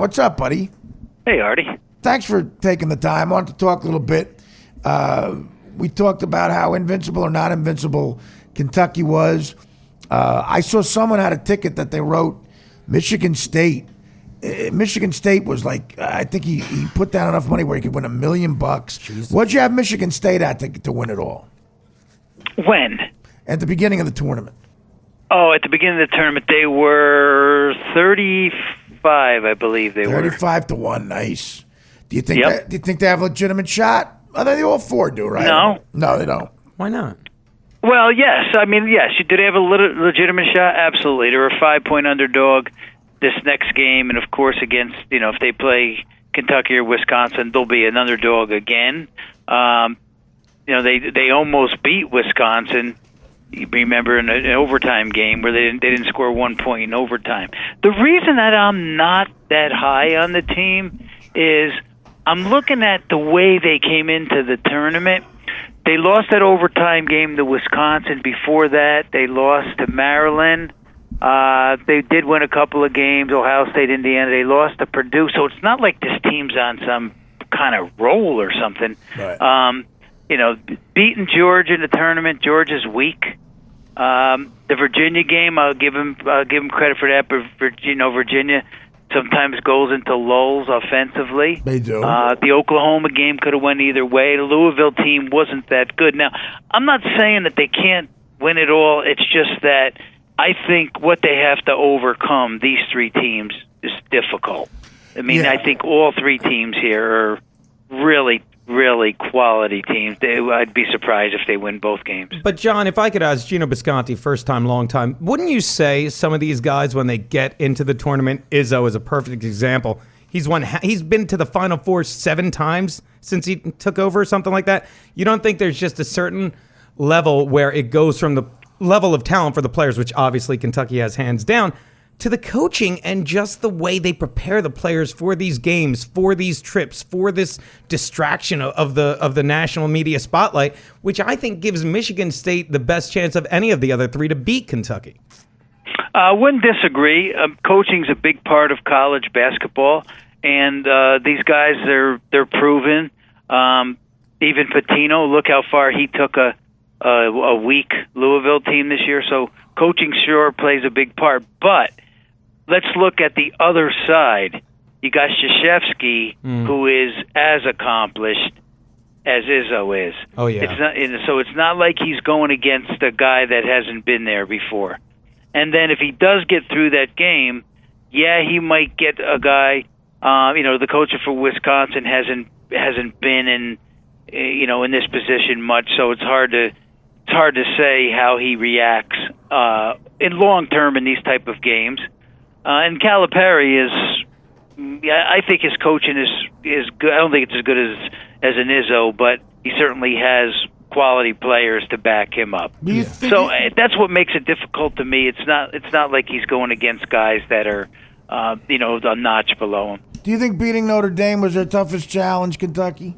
What's up, buddy? Hey, Artie. Thanks for taking the time. I wanted to talk a little bit. We talked about how invincible or not invincible Kentucky was. I saw someone had a ticket that they wrote Michigan State. Michigan State was like, I think he put down enough money where he could win $1 million. Jesus. What'd you have Michigan State at to win it all? When? At the beginning of the tournament. Oh, at the beginning of the tournament, they were 35, I believe they were. 35-1, nice. Do you think Yep. do you think they have a legitimate shot? I think they all four do, right? No, they don't. Why not? Well, yes. I mean, yes. Did they have a legitimate shot? Absolutely. They're a 5-point underdog this next game, and of course, against if they play Kentucky or Wisconsin, they'll be an underdog again. They almost beat Wisconsin. You remember in an overtime game where they didn't score 1 point in overtime. The reason that I'm not that high on the team is I'm looking at the way they came into the tournament. They lost that overtime game to Wisconsin. Before that, they lost to Maryland. They did win a couple of games, Ohio State, Indiana. They lost to Purdue. So it's not like this team's on some kind of roll or something. Right. Beating Georgia in the tournament. Georgia's weak. The Virginia game, I'll give them credit for that. But Virginia sometimes goes into lulls offensively. They do. The Oklahoma game could have went either way. The Louisville team wasn't that good. Now, I'm not saying that they can't win it all. It's just that I think what they have to overcome, these three teams, is difficult. I mean, Yeah. I think all three teams here are really, really quality teams. I'd be surprised if they win both games. But, John, if I could ask Gino Bisconti, first time, long time, wouldn't you say some of these guys, when they get into the tournament, Izzo is a perfect example. He's been to the Final Four 7 times since he took over or something like that. You don't think there's just a certain level where it goes from the level of talent for the players, which obviously Kentucky has hands down, to the coaching and just the way they prepare the players for these games, for these trips, for this distraction of the national media spotlight, which I think gives Michigan State the best chance of any of the other three to beat Kentucky? I wouldn't disagree. Coaching's a big part of college basketball, and these guys, they're proven. Even Pitino, look how far he took a weak Louisville team this year. So coaching sure plays a big part, but let's look at the other side. You got Krzyzewski, who is as accomplished as Izzo is. Oh, yeah. It's not like he's going against a guy that hasn't been there before. And then if he does get through that game, yeah, he might get a guy. The coach for Wisconsin hasn't been in this position much, so it's hard to say how he reacts in long term in these type of games. And Calipari I think his coaching is good. I don't think it's as good as an Izzo, but he certainly has quality players to back him up. So that's what makes it difficult to me. It's not like he's going against guys that are a notch below him. Do you think beating Notre Dame was their toughest challenge, Kentucky?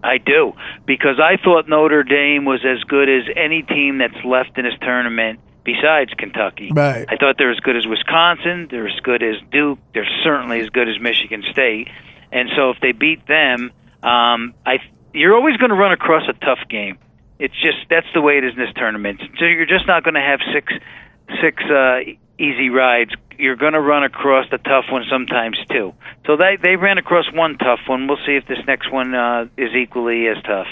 I do, because I thought Notre Dame was as good as any team that's left in this tournament besides Kentucky. Right. I thought they're as good as Wisconsin, they're as good as Duke, they're certainly as good as Michigan State. And so if they beat them, you're always going to run across a tough game. It's just, that's the way it is in this tournament. So you're just not going to have six easy rides. You're going to run across the tough one sometimes too. So they ran across one tough one. We'll see if this next one is equally as tough.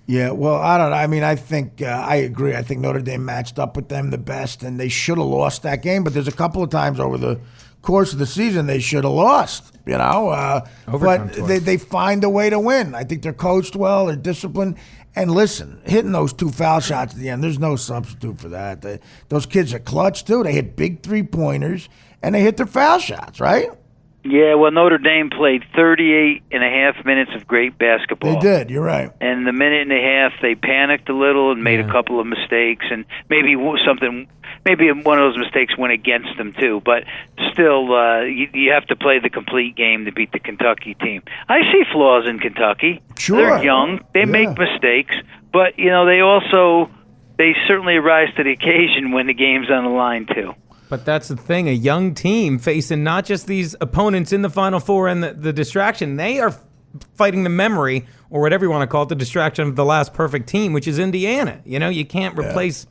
Yeah, well, I don't know. I mean, I think I agree. I think Notre Dame matched up with them the best, and they should have lost that game. But there's a couple of times over the course of the season they should have lost, but they find a way to win. I think they're coached well, they're disciplined. And listen, hitting those 2 foul shots at the end, there's no substitute for that. Those kids are clutch, too. They hit big three-pointers, and they hit their foul shots, right? Yeah, well, Notre Dame played 38 and a half minutes of great basketball. They did, you're right. And the minute and a half, they panicked a little and made a couple of mistakes, and maybe one of those mistakes went against them too. But still, you have to play the complete game to beat the Kentucky team. I see flaws in Kentucky. Sure. They're young. They make mistakes, but they certainly rise to the occasion when the game's on the line too. But that's the thing, a young team facing not just these opponents in the Final Four and the distraction, they are fighting the memory, or whatever you want to call it, the distraction of the last perfect team, which is Indiana. You can't replace,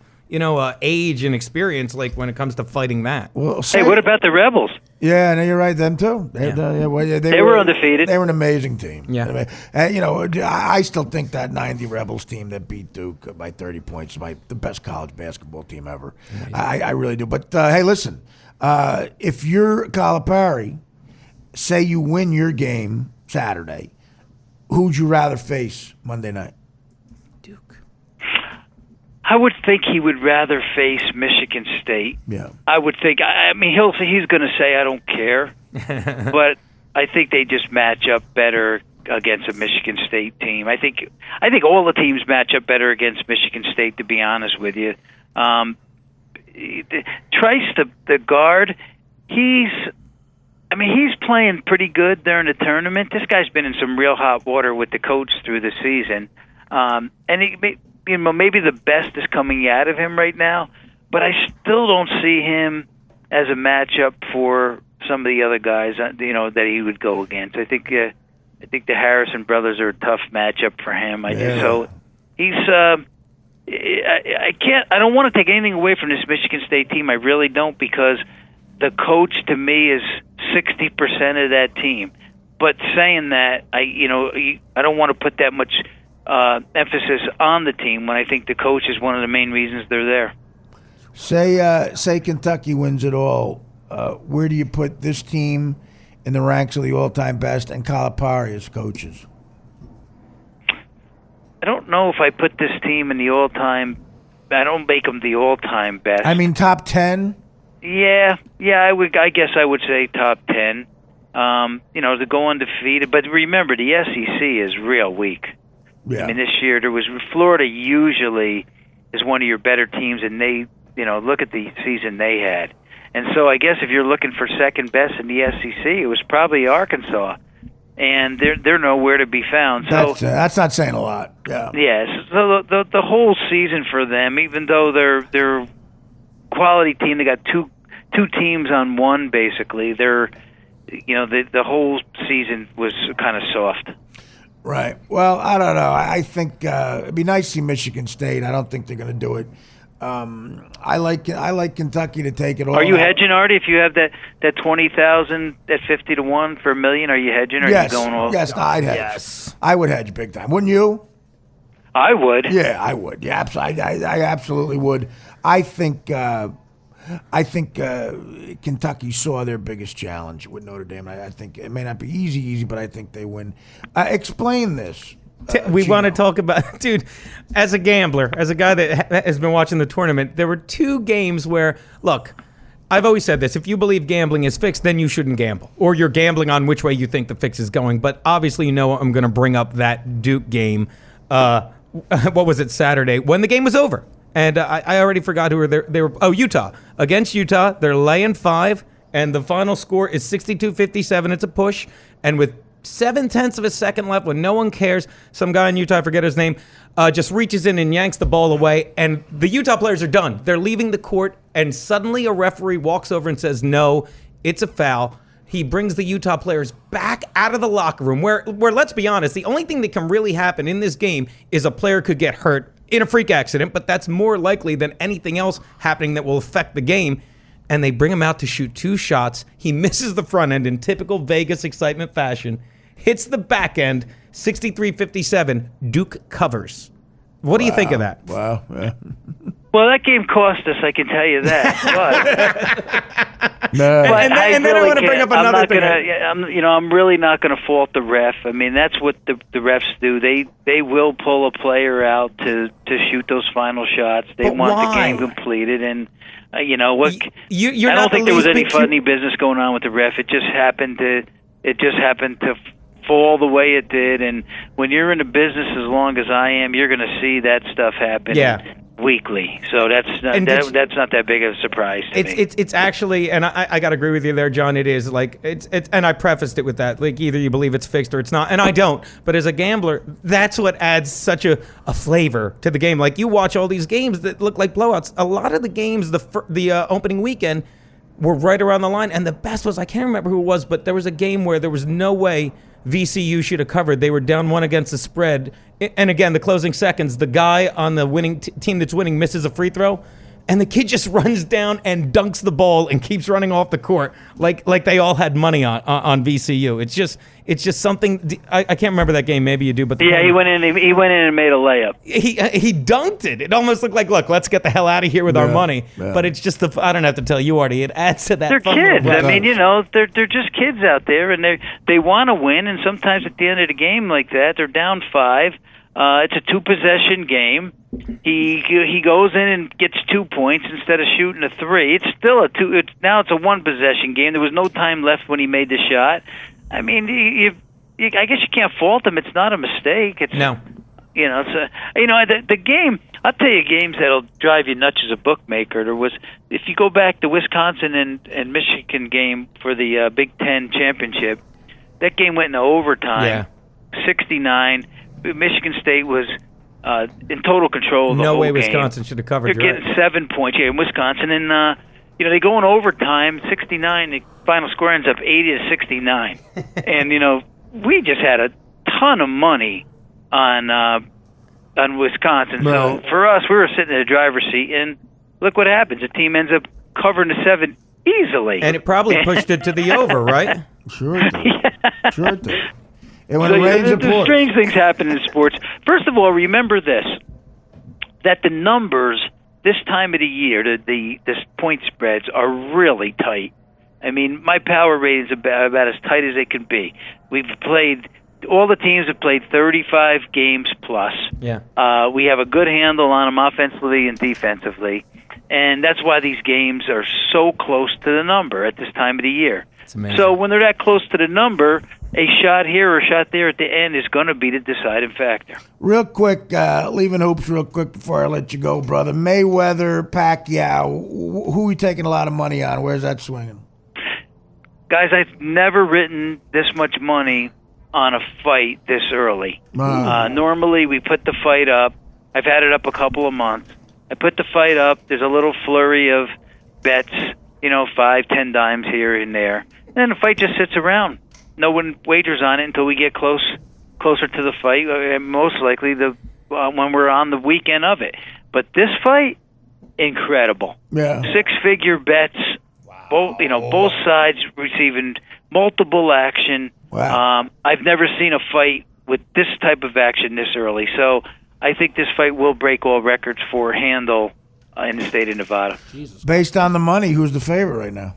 age and experience like when it comes to fighting that. Well, Hey, what about the Rebels? Yeah, no, you're right. Them too. They were undefeated. They were an amazing team. Yeah. I still think that '90 Rebels team that beat Duke by 30 points is the best college basketball team ever. I really do. But hey, listen, if you're Calipari, say you win your game Saturday, who'd you rather face Monday night? I would think he would rather face Michigan State. Yeah. I would think. He's going to say I don't care, but I think they just match up better against a Michigan State team. I think all the teams match up better against Michigan State. To be honest with you, Trice, the guard, he's playing pretty good during the tournament. This guy's been in some real hot water with the coach through the season, and maybe the best is coming out of him right now, but I still don't see him as a matchup for some of the other guys, that he would go against. I think the Harrison brothers are a tough matchup for him. I don't want to take anything away from this Michigan State team. I really don't, because the coach to me is 60% of that team. But saying that, I don't want to put that much emphasis on the team when I think the coach is one of the main reasons they're there. Say Kentucky wins it all. Where do you put this team in the ranks of the all-time best and Calipari as coaches? I don't know if I put this team in the all-time. I don't make them the all-time best. I mean, top 10. Yeah. I guess I would say top 10. To go undefeated, but remember the SEC is real weak. Yeah. I mean, this year Florida usually is one of your better teams, and they, look at the season they had. And so I guess if you're looking for second best in the SEC, it was probably Arkansas, and they're nowhere to be found. So that's not saying a lot. Yeah. Yes. So the whole season for them, even though they're quality team, they got two teams on one basically. They're the whole season was kind of soft. Right. Well, I don't know. I think it'd be nice to see Michigan State. I don't think they're going to do it. I like Kentucky to take it all. Are you hedging, Artie? If you have that 20,000 at 50 to 1 for $1 million, are you hedging? Or yes. Are you going all? Yes, I'd hedge. Yes. I would hedge big time. Wouldn't you? I would. Yeah, I would. Yeah, I absolutely would. I think Kentucky saw their biggest challenge with Notre Dame. I think it may not be easy, but I think they win. Explain this. We Chino. want to talk about, dude, as a gambler, as a guy that has been watching the tournament, there were two games where, look, I've always said this, if you believe gambling is fixed, then you shouldn't gamble. Or you're gambling on which way you think the fix is going. But obviously, I'm going to bring up that Duke game. What was it, Saturday, when the game was over. And I already forgot who were there. They were Utah. Against Utah, they're laying 5, and the final score is 62-57. It's a push. And with 0.7 of a second left, when no one cares, some guy in Utah, I forget his name, just reaches in and yanks the ball away, and the Utah players are done. They're leaving the court, and suddenly a referee walks over and says, no, it's a foul. He brings the Utah players back out of the locker room, where let's be honest, the only thing that can really happen in this game is a player could get hurt in a freak accident, but that's more likely than anything else happening that will affect the game. And they bring him out to shoot 2 shots. He misses the front end in typical Vegas excitement fashion, hits the back end, 63-57. Duke covers. What do you think of that? Wow. Yeah. Well, that game cost us, I can tell you that. But, No. but And then I want to bring up another thing. I'm really not going to fault the ref. I mean, that's what the refs do. They will pull a player out to shoot those final shots. They But want why? the game completed, and what? You're I not don't think the there was least any bit funny business going on with the ref. It just happened to fall the way it did. And when you're in a business as long as I am, you're going to see that stuff happen. Yeah. Weekly, so that's not that big of a surprise to me. It's actually, and I got to agree with you there, John. It is like it's, and I prefaced it with that, like either you believe it's fixed or it's not, and I don't. But as a gambler, that's what adds such a flavor to the game. Like you watch all these games that look like blowouts. A lot of the games, the opening weekend, were right around the line. And the best was, I can't remember who it was, but there was a game where there was no way VCU should have covered. They were down 1 against the spread. And again, the closing seconds, the guy on the winning team that's winning misses a free throw. And the kid just runs down and dunks the ball and keeps running off the court like they all had money on VCU. It's just something. I can't remember that game. Maybe you do, but he went in. He went in and made a layup. He dunked it. It almost looked like, look, let's get the hell out of here with our money. Yeah. But it's just I don't have to tell you, Artie. It adds to that. They're kids. I mean, they're just kids out there, and they want to win. And sometimes at the end of the game like that, they're down 5. It's a 2-possession game. He goes in and gets 2 points instead of shooting a 3. It's still now it's a 1-possession game. There was no time left when he made the shot. I mean, I guess you can't fault him. It's not a mistake. No. The game. I'll tell you games that'll drive you nuts as a bookmaker. There was, if you go back to Wisconsin and Michigan game for the Big Ten championship, that game went into overtime. Yeah. 69. Michigan State was in total control of the whole game. No way Wisconsin should have covered. They're getting 7 points here in Wisconsin, and they go in overtime, 69. The final score ends up 80-69, and we just had a ton of money on Wisconsin. Right. So for us, we were sitting in the driver's seat, and look what happens. The team ends up covering the 7 easily, and it probably pushed it to the over, right? Sure it did. Yeah. Sure it did. And when So, it rains, it there's pours. strange things happen in sports. First of all, remember this, that the numbers this time of the year, the point spreads are really tight. I mean, my power ratings are about as tight as they can be. All the teams have played 35 games plus. Yeah. We have a good handle on them offensively and defensively, and that's why these games are so close to the number at this time of the year. It's amazing. So when they're that close to the number, a shot here or a shot there at the end is going to be the deciding factor. Real quick, leaving hoops real quick before I let you go, brother. Mayweather, Pacquiao, who are you taking a lot of money on? Where's that swinging? Guys, I've never written this much money on a fight this early. Normally, we put the fight up. I've had it up a couple of months. I put the fight up. There's a little flurry of bets, 5, 10 dimes here and there. And then the fight just sits around. No one wagers on it until we get closer to the fight, most likely when we're on the weekend of it. But this fight, incredible. Yeah. 6-figure bets. Wow. Both sides receiving multiple action. Wow. I've never seen a fight with this type of action this early. So I think this fight will break all records for handle in the state of Nevada. Jesus. Based on the money, who's the favorite right now?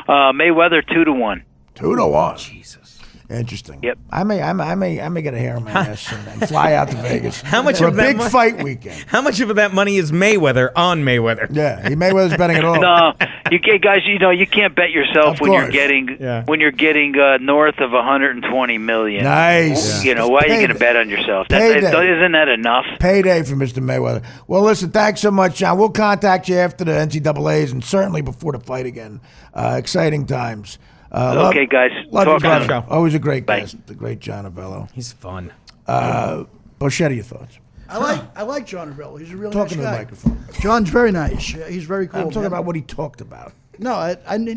Mayweather 2-1. 2-1. Jesus. Interesting. Yep. I may get a hair on my ass and fly out to Vegas. How much for of a that big fight weekend? How much of that money is Mayweather on Mayweather? Yeah, Mayweather's betting it all. No, guys, you can't bet yourself Of when course. you're getting north of 120 million. Nice. Why are you going to bet on yourself? Isn't that enough? Payday for Mr. Mayweather. Well, listen, thanks so much, John. We'll contact you after the NCAAs and certainly before the fight again. Exciting times. Okay, guys. Love you, Talk brother. soon. Always a great Bye. guest, the great John Avello. He's fun. Boschetta, your thoughts? I like John Avello. He's a really Talking to nice the guy. microphone. John's very nice. He's very cool. I'm talking man. about what he talked about. No,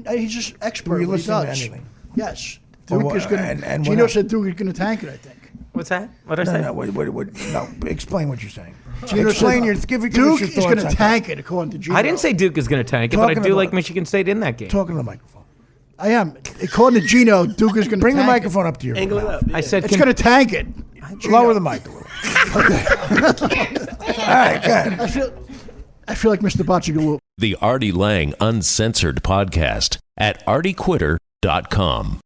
he's just expert. Were you what he listening to does. anything? Yes. And Duke what- is going and to. what Gino happened? said Duke is going to tank it. I think. What's that? What did I say? No, explain what you're saying. Gino Explain said give us Duke your is thoughts going on to that. tank it, according to Gino. I didn't say Duke is going to tank it, but I Talking do like about- Michigan State in that game. Talking to the microphone. I am. According to Gino, Duke is going to Bring the tank microphone up to your mouth. I said, It's going to tank it. Lower the mic a little. Okay. All right, good. I feel like Mr. Boccigaloo. The Artie Lang Uncensored Podcast at artiequitter.com.